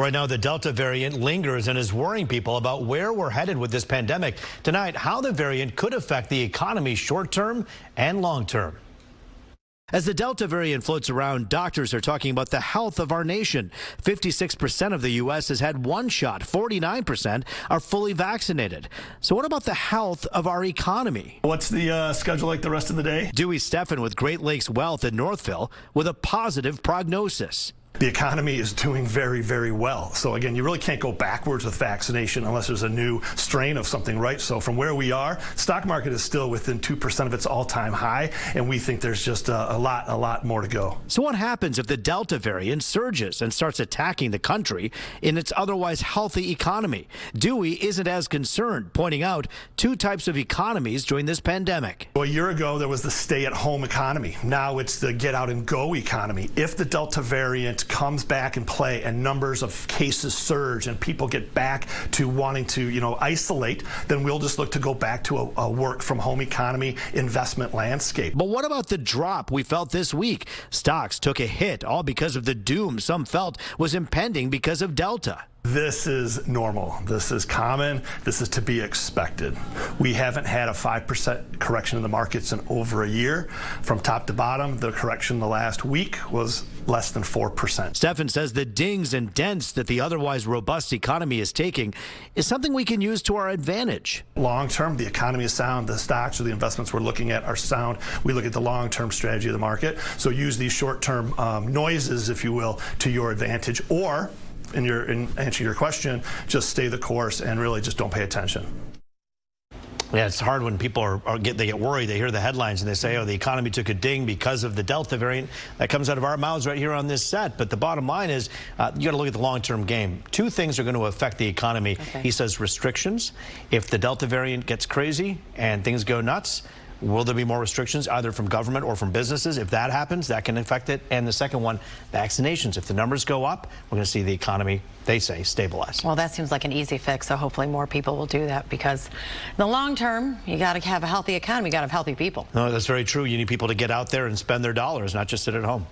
Right now, the Delta variant lingers and is worrying people about where we're headed with this pandemic. Tonight, how the variant could affect the economy short-term and long-term. As the Delta variant floats around, doctors are talking about the health of our nation. 56% of the U.S. has had one shot. 49% are fully vaccinated. So what about the health of our economy? What's the schedule like the rest of the day? Dewey Steffen with Great Lakes Wealth in Northville with a positive prognosis. The economy is doing very, very well. So again, you really can't go backwards with vaccination unless there's a new strain of something, right? So from where we are, stock market is still within 2% of its all-time high, and we think there's just a lot more to go. So what happens if the Delta variant surges and starts attacking the country in its otherwise healthy economy? Dewey isn't as concerned, pointing out two types of economies during this pandemic. Well, a year ago, there was the stay-at-home economy. Now it's the get-out-and-go economy. If the Delta variant comes back in play and numbers of cases surge and people get back to wanting to, isolate, then we'll just look to go back to a work-from-home economy investment landscape. But what about the drop we felt this week? Stocks took a hit, all because of the doom some felt was impending because of Delta. This is normal. This is common. This is to be expected. We haven't had a 5% correction in the markets in over a year. From top to bottom, the correction the last week was less than 4%. Steffen says the dings and dents that the otherwise robust economy is taking is something we can use to our advantage. Long term, the economy is sound. The stocks or the investments we're looking at are sound. We look at the long-term strategy of the market. So use these short-term noises, if you will, to your advantage, or in answering your question, just stay the course and really just don't pay attention. Yeah, it's hard when people they get worried. They hear the headlines and they say, oh, the economy took a ding because of the Delta variant. That comes out of our mouths right here on this set. But the bottom line is you got to look at the long-term game. Two things are going to affect the economy. Okay. He says restrictions. If the Delta variant gets crazy and things go nuts, will there be more restrictions either from government or from businesses? If that happens, that can affect it. And the second one, vaccinations. If the numbers go up, we're going to see the economy, they say, stabilize. Well, that seems like an easy fix, so hopefully more people will do that, because in the long term, you got to have a healthy economy, you got to have healthy people. No, that's very true. You need people to get out there and spend their dollars, not just sit at home.